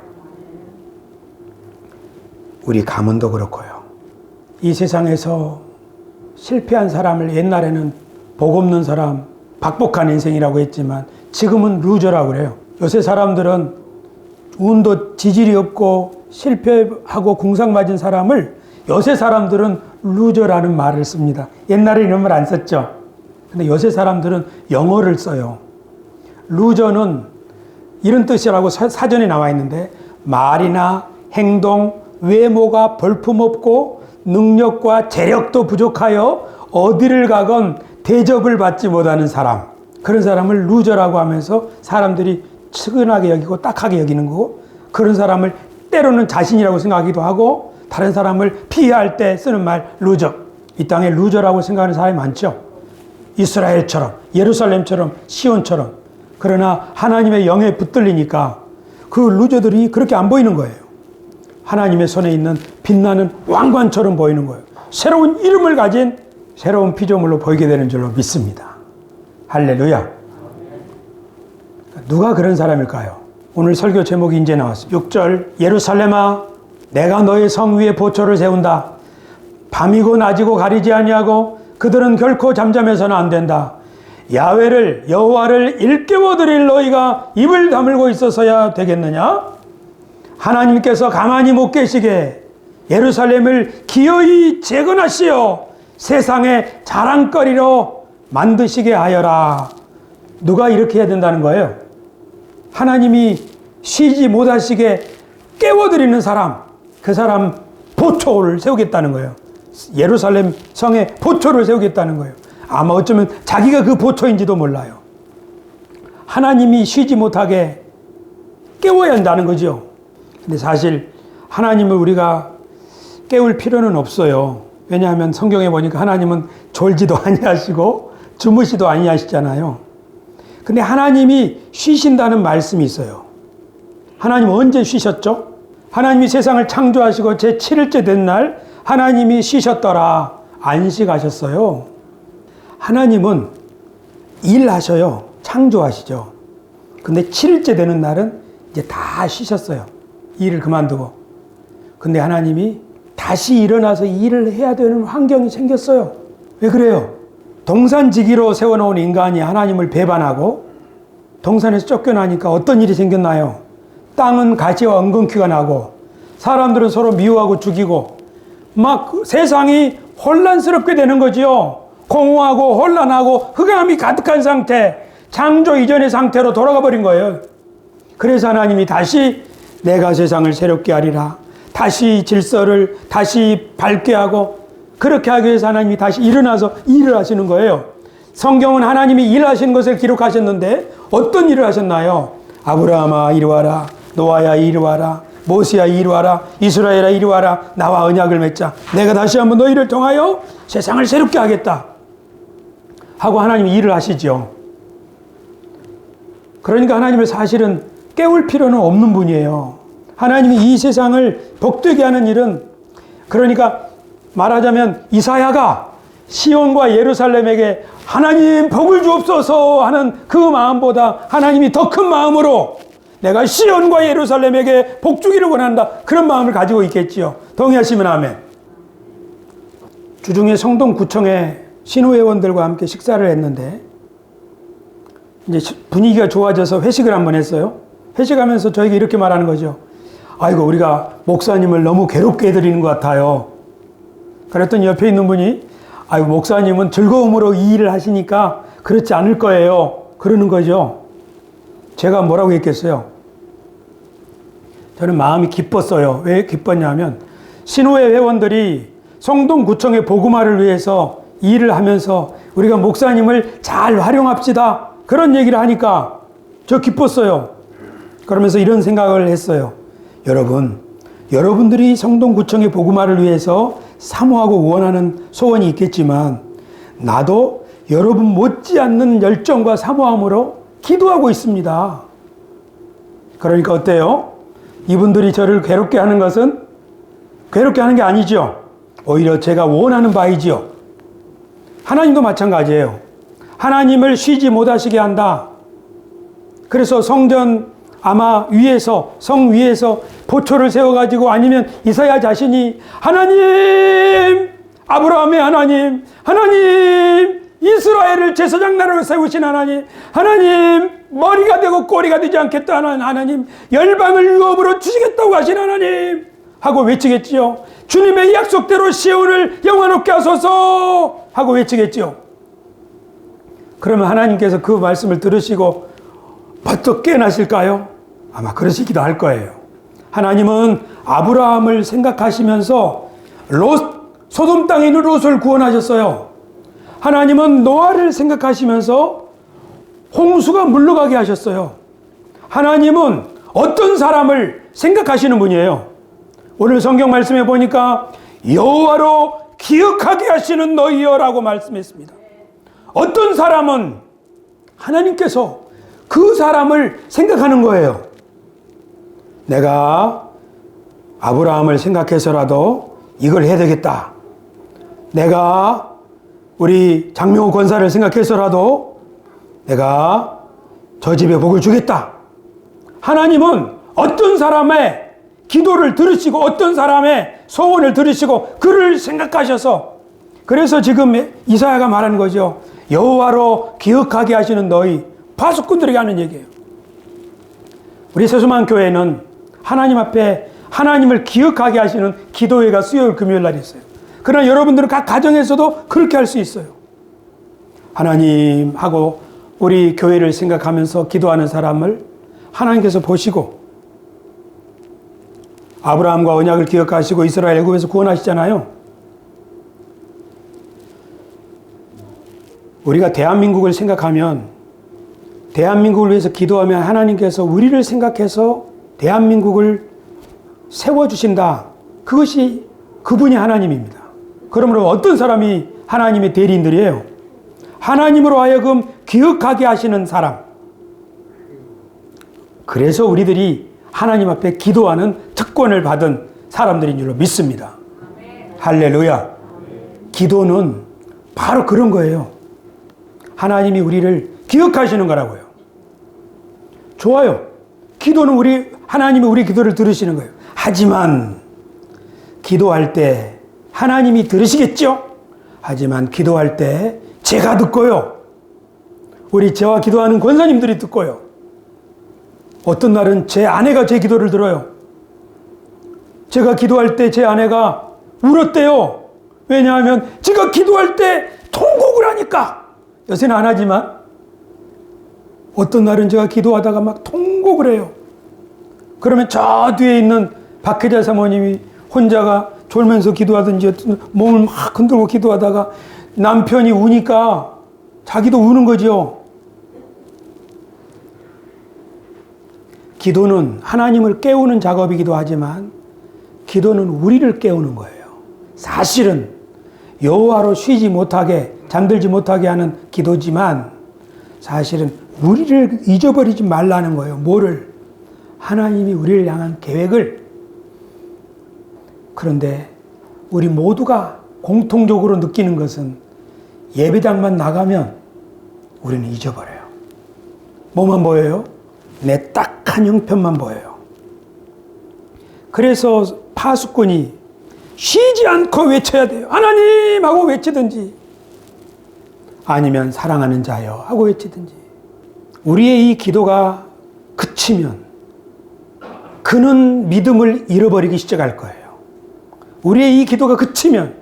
우리 가문도 그렇고요. 이 세상에서 실패한 사람을 옛날에는 복 없는 사람, 박복한 인생이라고 했지만 지금은 루저라고 그래요. 요새 사람들은 운도 지질이 없고 실패하고 궁상 맞은 사람을 요새 사람들은 루저라는 말을 씁니다. 옛날에 이런 말 안 썼죠. 근데 요새 사람들은 영어를 써요. 루저는 이런 뜻이라고 사전에 나와 있는데 말이나 행동, 외모가 볼품없고 능력과 재력도 부족하여 어디를 가건 대접을 받지 못하는 사람. 그런 사람을 루저라고 하면서 사람들이 측은하게 여기고 딱하게 여기는 거고 그런 사람을 때로는 자신이라고 생각하기도 하고 다른 사람을 피할 때 쓰는 말 루저. 이 땅에 루저라고 생각하는 사람이 많죠. 이스라엘처럼 예루살렘처럼 시온처럼. 그러나 하나님의 영에 붙들리니까 그 루저들이 그렇게 안 보이는 거예요. 하나님의 손에 있는 빛나는 왕관처럼 보이는 거예요. 새로운 이름을 가진 새로운 피조물로 보이게 되는 줄로 믿습니다. 할렐루야. 누가 그런 사람일까요? 오늘 설교 제목이 이제 나왔어요. 6절 예루살렘아 내가 너의 성 위에 보초를 세운다. 밤이고 낮이고 가리지 아니하고 그들은 결코 잠잠해서는 안 된다. 야훼를 여호와를 일깨워 드릴 너희가 입을 다물고 있어서야 되겠느냐? 하나님께서 가만히 못 계시게 예루살렘을 기어이 재건하시어 세상의 자랑거리로 만드시게 하여라. 누가 이렇게 해야 된다는 거예요? 하나님이 쉬지 못하시게 깨워드리는 사람, 그 사람 보초를 세우겠다는 거예요. 예루살렘 성에 보초를 세우겠다는 거예요. 아마 어쩌면 자기가 그 보초인지도 몰라요. 하나님이 쉬지 못하게 깨워야 한다는 거죠. 근데 사실 하나님을 우리가 깨울 필요는 없어요. 왜냐하면 성경에 보니까 하나님은 졸지도 아니하시고 주무시도 아니하시잖아요. 근데 하나님이 쉬신다는 말씀이 있어요. 하나님 언제 쉬셨죠? 하나님이 세상을 창조하시고 제7일째 된 날 하나님이 쉬셨더라. 안식하셨어요. 하나님은 일하셔요. 창조하시죠. 근데 7일째 되는 날은 이제 다 쉬셨어요. 일을 그만두고. 근데 하나님이 다시 일어나서 일을 해야 되는 환경이 생겼어요. 왜 그래요? 동산지기로 세워놓은 인간이 하나님을 배반하고 동산에서 쫓겨나니까 어떤 일이 생겼나요? 땅은 가시와 엉겅퀴가 나고 사람들은 서로 미워하고 죽이고 막 세상이 혼란스럽게 되는 거지요. 공허하고 혼란하고 흑암이 가득한 상태, 창조 이전의 상태로 돌아가 버린 거예요. 그래서 하나님이 다시 내가 세상을 새롭게 하리라. 다시 질서를 다시 밝게 하고 그렇게 하기 위해서 하나님이 다시 일어나서 일을 하시는 거예요. 성경은 하나님이 일하신 것을 기록하셨는데 어떤 일을 하셨나요? 아브라함아 이리 와라. 노아야 이리 와라. 모세야 이리 와라. 이스라엘아 이리 와라. 나와 언약을 맺자. 내가 다시 한번 너희를 통하여 세상을 새롭게 하겠다. 하고 하나님이 일을 하시죠. 그러니까 하나님은 사실은 깨울 필요는 없는 분이에요. 하나님이 이 세상을 복되게 하는 일은, 그러니까 말하자면 이사야가 시온과 예루살렘에게 하나님 복을 주옵소서 하는 그 마음보다 하나님이 더 큰 마음으로 내가 시온과 예루살렘에게 복 주기를 원한다. 그런 마음을 가지고 있겠지요. 동의하시면 아멘. 주중에 성동구청에 신우회원들과 함께 식사를 했는데 이제 분위기가 좋아져서 회식을 한번 했어요. 회식하면서 저에게 이렇게 말하는 거죠. 아이고 우리가 목사님을 너무 괴롭게 해드리는 것 같아요. 그랬더니 옆에 있는 분이 아이고 목사님은 즐거움으로 이 일을 하시니까 그렇지 않을 거예요. 그러는 거죠. 제가 뭐라고 했겠어요? 저는 마음이 기뻤어요. 왜 기뻤냐면 신우회 회원들이 성동구청의 복음화를 위해서 일을 하면서 우리가 목사님을 잘 활용합시다. 그런 얘기를 하니까 저 기뻤어요. 그러면서 이런 생각을 했어요. 여러분들이 성동구청의 복음화를 위해서 사모하고 원하는 소원이 있겠지만 나도 여러분 못지않는 열정과 사모함으로 기도하고 있습니다. 그러니까 어때요? 이분들이 저를 괴롭게 하는 것은 괴롭게 하는 게 아니죠. 오히려 제가 원하는 바이지요. 하나님도 마찬가지예요. 하나님을 쉬지 못하시게 한다. 그래서 성전 아마 위에서, 성 위에서 보초를 세워가지고 아니면 이사야 자신이 하나님, 아브라함의 하나님, 하나님, 이스라엘을 제사장 나라로 세우신 하나님, 하나님, 머리가 되고 꼬리가 되지 않겠다 하는 하나님, 열방을 유업으로 주시겠다고 하신 하나님 하고 외치겠지요. 주님의 약속대로 시온을 영화롭게 하소서 하고 외치겠지요. 그러면 하나님께서 그 말씀을 들으시고 벌떡 깨어나실까요? 아마 그러시기도 할 거예요. 하나님은 아브라함을 생각하시면서 소돔 땅에 있는 롯을 구원하셨어요. 하나님은 노아를 생각하시면서 홍수가 물러가게 하셨어요. 하나님은 어떤 사람을 생각하시는 분이에요. 오늘 성경 말씀에 보니까 여호와로 기억하게 하시는 너희여라고 말씀했습니다. 어떤 사람은 하나님께서 그 사람을 생각하는 거예요. 내가 아브라함을 생각해서라도 이걸 해야 되겠다. 내가 우리 장명호 권사를 생각해서라도 내가 저 집에 복을 주겠다. 하나님은 어떤 사람의 기도를 들으시고 어떤 사람의 소원을 들으시고 그를 생각하셔서 그래서 지금 이사야가 말하는 거죠. 여호와로 기억하게 하시는 너희 파수꾼들에게 하는 얘기예요. 우리 세수만 교회는 하나님 앞에 하나님을 기억하게 하시는 기도회가 수요일 금요일 날 있어요. 그러나 여러분들은 각 가정에서도 그렇게 할 수 있어요. 하나님하고 우리 교회를 생각하면서 기도하는 사람을 하나님께서 보시고 아브라함과 언약을 기억하시고 이스라엘 애굽에서 구원하시잖아요. 우리가 대한민국을 생각하면 대한민국을 위해서 기도하면 하나님께서 우리를 생각해서 대한민국을 세워주신다. 그것이 그분이 하나님입니다. 그러므로 어떤 사람이 하나님의 대리인들이에요? 하나님으로 하여금 기억하게 하시는 사람. 그래서 우리들이 하나님 앞에 기도하는 특권을 받은 사람들인 줄로 믿습니다. 할렐루야. 기도는 바로 그런 거예요. 하나님이 우리를 기억하시는 거라고요. 좋아요. 기도는 하나님이 우리 기도를 들으시는 거예요. 하지만 기도할 때 하나님이 들으시겠죠? 하지만 기도할 때 제가 듣고요. 저와 기도하는 권사님들이 듣고요. 어떤 날은 제 아내가 제 기도를 들어요. 제가 기도할 때 제 아내가 울었대요. 왜냐하면 제가 기도할 때 통곡을 하니까. 요새는 안 하지만 어떤 날은 제가 기도하다가 막 통곡을 해요. 그러면 저 뒤에 있는 박혜자 사모님이 혼자가 졸면서 기도하든지 몸을 막 흔들고 기도하다가 남편이 우니까 자기도 우는 거죠. 기도는 하나님을 깨우는 작업이기도 하지만 기도는 우리를 깨우는 거예요. 사실은 여호와로 쉬지 못하게 잠들지 못하게 하는 기도지만 사실은 우리를 잊어버리지 말라는 거예요. 뭐를? 하나님이 우리를 향한 계획을. 그런데 우리 모두가 공통적으로 느끼는 것은 예배당만 나가면 우리는 잊어버려요. 뭐만 보여요? 내 딱한 형편만 보여요. 그래서 파수꾼이 쉬지 않고 외쳐야 돼요. 하나님 하고 외치든지 아니면 사랑하는 자여 하고 외치든지. 우리의 이 기도가 그치면 그는 믿음을 잃어버리기 시작할 거예요. 우리의 이 기도가 그치면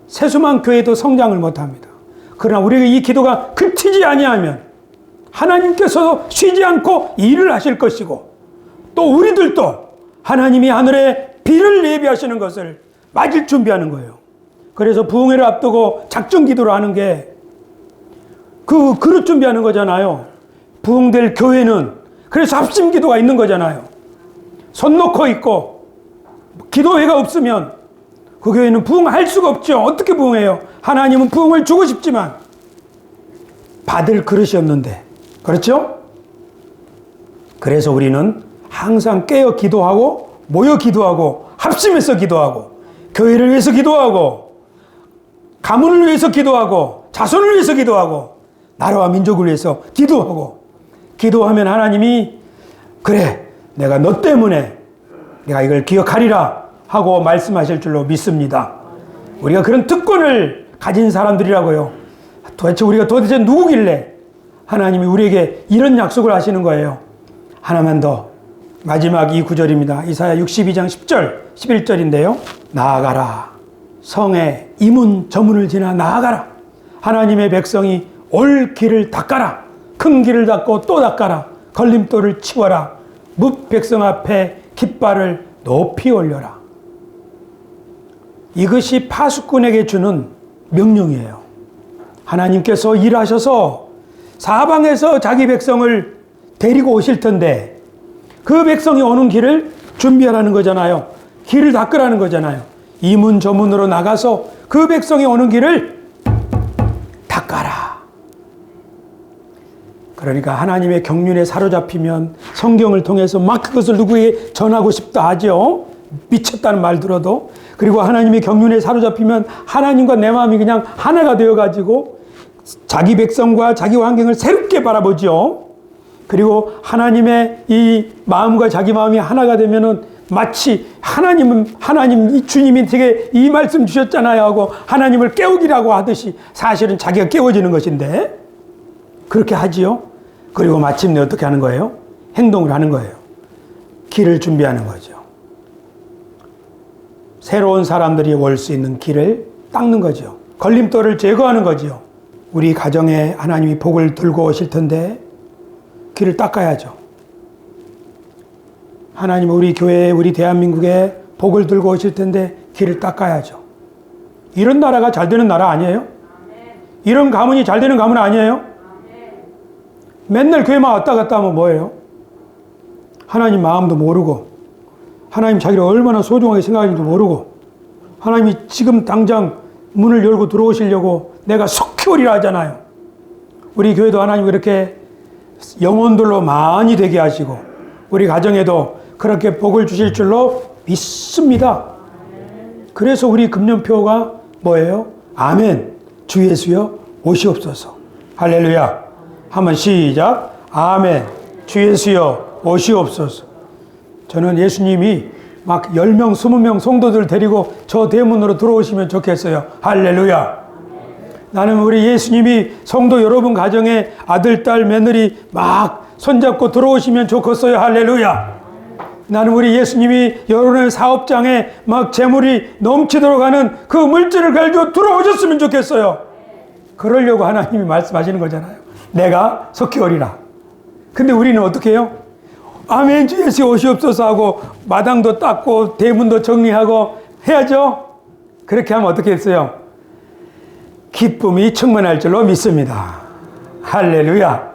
세수만 교회도 성장을 못합니다. 그러나 우리가 이 기도가 그치지 아니하면 하나님께서도 쉬지 않고 일을 하실 것이고 또 우리들도 하나님이 하늘에 비를 예비하시는 것을 맞을 준비하는 거예요. 그래서 부흥회를 앞두고 작정 기도를 하는 게 그 그릇 준비하는 거잖아요. 부흥될 교회는 그래서 합심 기도가 있는 거잖아요. 손 놓고 있고 기도회가 없으면 그 교회는 부흥할 수가 없죠. 어떻게 부흥해요? 하나님은 부흥을 주고 싶지만 받을 그릇이 없는데. 그렇죠? 그래서 우리는 항상 깨어 기도하고 모여 기도하고 합심해서 기도하고 교회를 위해서 기도하고 가문을 위해서 기도하고 자손을 위해서 기도하고 나라와 민족을 위해서 기도하고 기도하면 하나님이 그래 내가 너 때문에 내가 이걸 기억하리라 하고 말씀하실 줄로 믿습니다. 우리가 그런 특권을 가진 사람들이라고요. 우리가 도대체 누구길래 하나님이 우리에게 이런 약속을 하시는 거예요. 하나만 더 마지막 이 구절입니다. 이사야 62장 10절 11절인데요. 나아가라. 성의 이문 저문을 지나 나아가라. 하나님의 백성이 올 길을 닦아라. 큰 길을 닦고 또 닦아라. 걸림돌을 치워라. 뭇 백성 앞에 깃발을 높이 올려라. 이것이 파수꾼에게 주는 명령이에요. 하나님께서 일하셔서 사방에서 자기 백성을 데리고 오실 텐데 그 백성이 오는 길을 준비하라는 거잖아요. 길을 닦으라는 거잖아요. 이 문 저 문으로 나가서 그 백성이 오는 길을 닦아라. 그러니까 하나님의 경륜에 사로잡히면 성경을 통해서 막 그것을 누구에게 전하고 싶다 하죠. 미쳤다는 말 들어도. 그리고 하나님의 경륜에 사로잡히면 하나님과 내 마음이 그냥 하나가 되어가지고 자기 백성과 자기 환경을 새롭게 바라보죠. 그리고 하나님의 이 마음과 자기 마음이 하나가 되면은 마치 하나님 이 주님이 되게 이 말씀 주셨잖아요 하고 하나님을 깨우기라고 하듯이 사실은 자기가 깨워지는 것인데 그렇게 하지요. 그리고 마침내 어떻게 하는 거예요? 행동을 하는 거예요. 길을 준비하는 거죠. 새로운 사람들이 올 수 있는 길을 닦는 거죠. 걸림돌을 제거하는 거죠. 우리 가정에 하나님이 복을 들고 오실 텐데 길을 닦아야죠. 하나님은 우리 교회에 우리 대한민국에 복을 들고 오실 텐데 길을 닦아야죠. 이런 나라가 잘 되는 나라 아니에요? 이런 가문이 잘 되는 가문 아니에요? 맨날 교회만 왔다 갔다 하면 뭐예요? 하나님 마음도 모르고 하나님 자기를 얼마나 소중하게 생각하는지도 모르고 하나님이 지금 당장 문을 열고 들어오시려고 내가 속히 오리라 하잖아요. 우리 교회도 하나님 그렇게 영혼들로 많이 되게 하시고 우리 가정에도 그렇게 복을 주실 줄로 믿습니다. 그래서 우리 금년표가 뭐예요? 아멘. 주 예수여 오시옵소서. 할렐루야. 한번 시작. 아멘. 주 예수여 오시옵소서. 저는 예수님이 막 10명, 20명 성도들 데리고 저 대문으로 들어오시면 좋겠어요. 할렐루야. 나는 우리 예수님이 성도 여러분 가정에 아들, 딸, 며느리 막 손잡고 들어오시면 좋겠어요. 할렐루야. 나는 우리 예수님이 여러분의 사업장에 막 재물이 넘치도록 하는 그 물질을 가지고 들어오셨으면 좋겠어요. 그러려고 하나님이 말씀하시는 거잖아요. 내가 속히 오리라. 근데 우리는 어떻게 해요? 아멘 주 예수 오시옵소서 하고 마당도 닦고 대문도 정리하고 해야죠. 그렇게 하면 어떻게 했어요? 기쁨이 충만할 줄로 믿습니다. 할렐루야.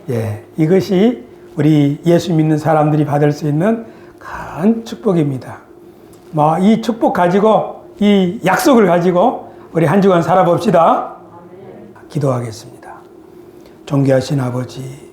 예, 이것이 우리 예수 믿는 사람들이 받을 수 있는 큰 축복입니다. 뭐 이 축복 가지고 이 약속을 가지고 우리 한 주간 살아봅시다. 기도하겠습니다. 존귀하신 아버지,